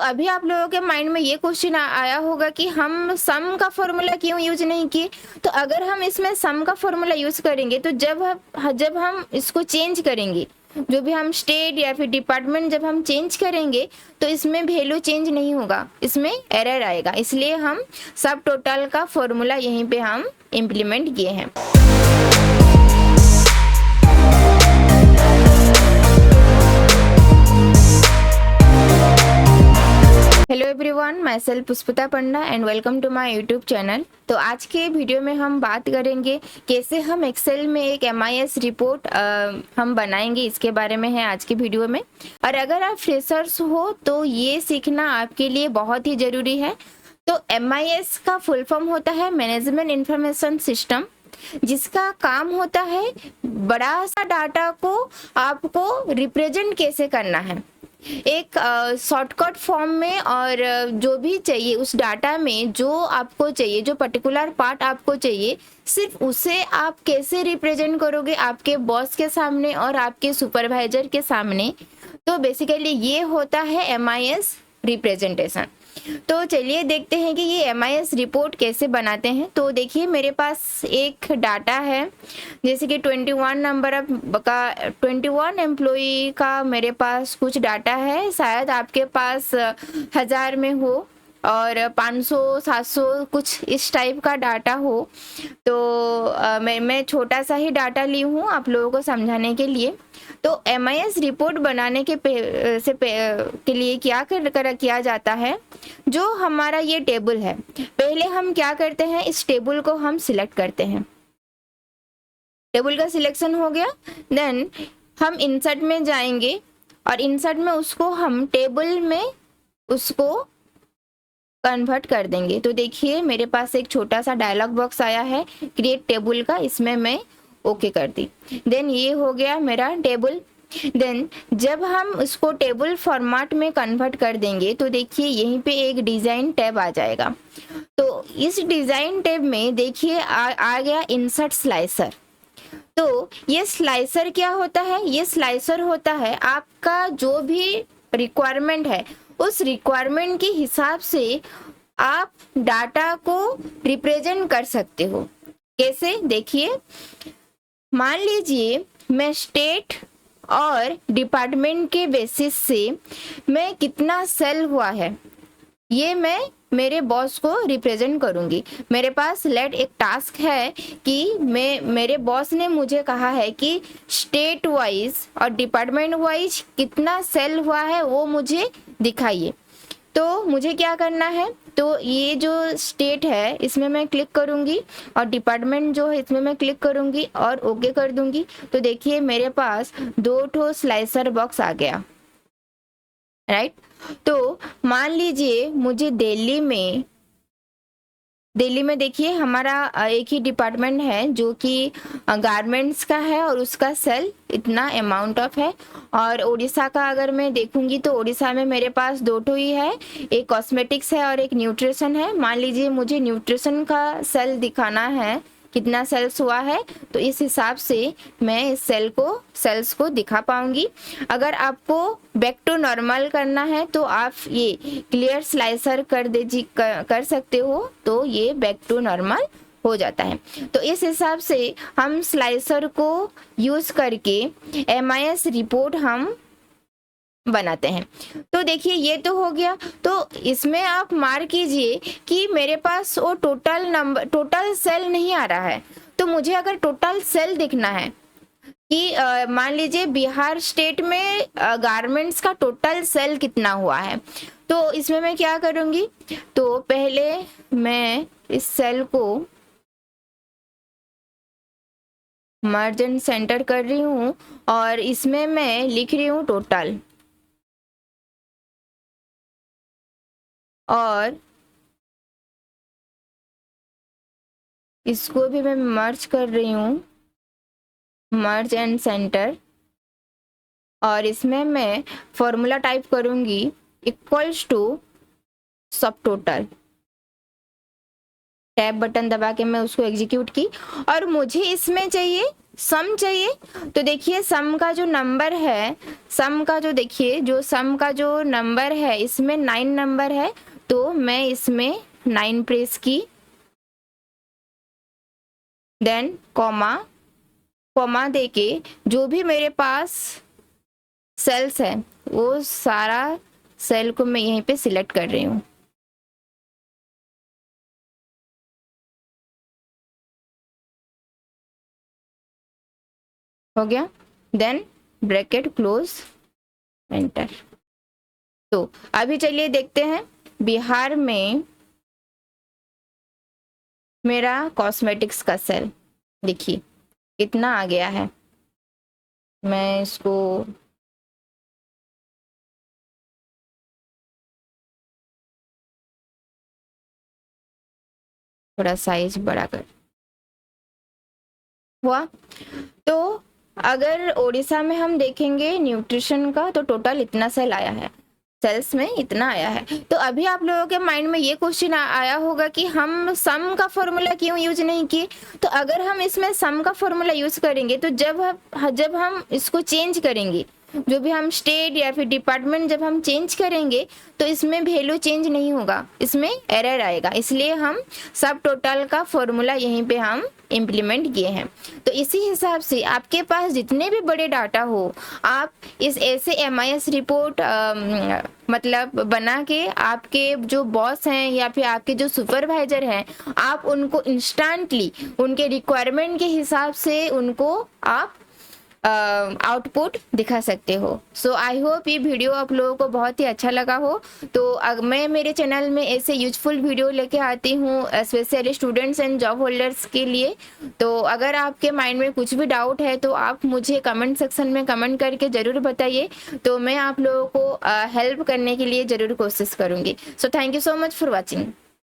अभी आप लोगों के माइंड में ये क्वेश्चन आया होगा कि हम सम का फॉर्मूला क्यों यूज नहीं किए। तो अगर हम इसमें सम का फॉर्मूला यूज करेंगे तो जब हम इसको चेंज करेंगे, जो भी हम स्टेट या फिर डिपार्टमेंट जब हम चेंज करेंगे तो इसमें वैल्यू चेंज नहीं होगा, इसमें एरर आएगा। इसलिए हम सब टोटल का फॉर्मूला यहीं पे हम इम्प्लीमेंट किए हैं। Hello everyone, myself Pushpita Panda and welcome to my YouTube channel. तो आज के वीडियो में हम बात करेंगे कैसे हम एक्सेल में एक MIS रिपोर्ट हम बनाएंगे, इसके बारे में है आज की वीडियो में। और अगर आप फ्रेशर्स हो तो ये सीखना आपके लिए बहुत ही ज़रूरी है। तो MIS का फुल फॉर्म होता है मैनेजमेंट इंफॉर्मेशन सिस्टम, जिसका काम होता है बड़ा सा डाटा को आपको रिप्रेजेंट कैसे करना है एक शॉर्टकट फॉर्म में, और जो भी चाहिए उस डाटा में जो आपको चाहिए, जो पर्टिकुलर पार्ट आपको चाहिए, सिर्फ उसे आप कैसे रिप्रेजेंट करोगे आपके बॉस के सामने और आपके सुपरवाइजर के सामने। तो बेसिकली ये होता है MIS रिप्रेजेंटेशन। तो चलिए देखते हैं कि ये MIS रिपोर्ट कैसे बनाते हैं। तो देखिए मेरे पास एक डाटा है, जैसे कि 21 नंबर का 21 एम्प्लॉई का मेरे पास कुछ डाटा है। शायद आपके पास 1000 में हो और 500 700 कुछ इस टाइप का डाटा हो। तो मैं छोटा सा ही डाटा ली हूँ आप लोगों को समझाने के लिए। तो MIS रिपोर्ट बनाने के लिए किया जाता है, जो हमारा ये टेबल है, पहले हम क्या करते हैं, इस टेबल को हम सिलेक्ट करते हैं। टेबल का सिलेक्शन हो गया, देन हम इंसर्ट में जाएंगे और इंसर्ट में उसको हम टेबल में उसको कन्वर्ट कर देंगे। तो देखिए मेरे पास एक छोटा सा डायलॉग बॉक्स आया है क्रिएट टेबल का, इसमें मैं ओके कर दी। देन ये हो गया मेरा टेबल। देन जब हम इसको टेबल फॉर्मेट में कन्वर्ट कर देंगे तो देखिए यहीं पे एक डिज़ाइन टैब आ जाएगा। तो इस डिज़ाइन टैब में देखिए आ गया इंसर्ट स्लाइसर। तो ये स्लाइसर क्या होता है, ये स्लाइसर होता है आपका जो भी रिक्वायरमेंट है, उस रिक्वायरमेंट के हिसाब से आप डाटा को रिप्रेजेंट कर सकते हो। कैसे, देखिए मान लीजिए मैं स्टेट और डिपार्टमेंट के बेसिस से मैं कितना सेल हुआ है ये मैं मेरे बॉस को रिप्रेजेंट करूंगी। मेरे पास एक टास्क है कि मेरे बॉस ने मुझे कहा है कि स्टेट वाइज और डिपार्टमेंट वाइज कितना सेल हुआ है वो मुझे दिखाइए। तो मुझे क्या करना है, तो ये जो स्टेट है इसमें मैं क्लिक करूंगी और डिपार्टमेंट जो है इसमें मैं क्लिक करूंगी और ओके कर दूंगी। तो देखिए मेरे पास 2 स्लाइसर बॉक्स आ गया, राइट। तो मान लीजिए मुझे दिल्ली में देखिए हमारा एक ही डिपार्टमेंट है जो कि गारमेंट्स का है और उसका सेल इतना अमाउंट ऑफ है। और उड़ीसा का अगर मैं देखूंगी तो उड़ीसा में मेरे पास 2 ही है, एक कॉस्मेटिक्स है और एक न्यूट्रिशन है। मान लीजिए मुझे न्यूट्रिशन का सेल दिखाना है कितना सेल्स हुआ है, तो इस हिसाब से मैं इस सेल्स को दिखा पाऊंगी। अगर आपको बैक टू नॉर्मल करना है तो आप ये क्लियर स्लाइसर कर सकते हो, तो ये बैक टू नॉर्मल हो जाता है। तो इस हिसाब से हम स्लाइसर को यूज करके MIS रिपोर्ट हम बनाते हैं। तो देखिए ये तो हो गया। तो इसमें आप मार्क कीजिए कि मेरे पास वो टोटल सेल नहीं आ रहा है। तो मुझे अगर टोटल सेल दिखना है कि मान लीजिए बिहार स्टेट में गारमेंट्स का टोटल सेल कितना हुआ है, तो इसमें मैं क्या करूंगी, तो पहले मैं इस सेल को मर्ज एंड सेंटर कर रही हूँ और इसमें मैं लिख रही हूँ टोटल, और इसको भी मैं मर्ज कर रही हूँ, मर्ज एंड सेंटर, और इसमें मैं फॉर्मूला टाइप करूंगी इक्वल्स टू सब टोटल। टैब बटन दबा के मैं उसको एग्जीक्यूट की और मुझे इसमें चाहिए सम चाहिए तो देखिए सम का जो नंबर है, सम का जो देखिए जो सम का जो नंबर है इसमें 9 नंबर है, तो मैं इसमें 9 प्रेस की, देन कॉमा, कॉमा देके जो भी मेरे पास सेल्स है वो सारा सेल को मैं यहीं पे सिलेक्ट कर रही हूँ। हो गया, देन ब्रैकेट क्लोज, एंटर। तो अभी चलिए देखते हैं बिहार में मेरा कॉस्मेटिक्स का सेल देखिए इतना आ गया है। मैं इसको थोड़ा साइज बड़ा कर हुआ। तो अगर उड़ीसा में हम देखेंगे न्यूट्रिशन का तो टोटल इतना सेल आया है, सेल्स में इतना आया है। तो अभी आप लोगों के माइंड में ये क्वेश्चन आया होगा कि हम सम का फॉर्मूला क्यों यूज नहीं किए। तो अगर हम इसमें सम का फॉर्मूला यूज करेंगे तो जब हम इसको चेंज करेंगे, जो भी हम स्टेट या फिर डिपार्टमेंट जब हम चेंज करेंगे तो इसमें वैल्यू चेंज नहीं होगा, इसमें एरर आएगा। इसलिए हम सब टोटल का फॉर्मूला यहीं पे हम इम्प्लीमेंट किए हैं। तो इसी हिसाब से आपके पास जितने भी बड़े डाटा हो, आप इस ऐसे MIS रिपोर्ट मतलब बना के आपके जो बॉस हैं या फिर आपके जो सुपरवाइजर हैं, आप उनको इंस्टेंटली उनके रिक्वायरमेंट के हिसाब से उनको आप आउटपुट दिखा सकते हो। सो आई होप ये वीडियो आप लोगों को बहुत ही अच्छा लगा हो। तो मैं मेरे चैनल में ऐसे यूजफुल वीडियो लेके आती हूँ specially students and job holders के लिए। तो अगर आपके माइंड में कुछ भी डाउट है तो आप मुझे कमेंट सेक्शन में कमेंट करके ज़रूर बताइए, तो मैं आप लोगों को हेल्प करने के लिए ज़रूर कोशिश करूँगी। So thank you so much for watching.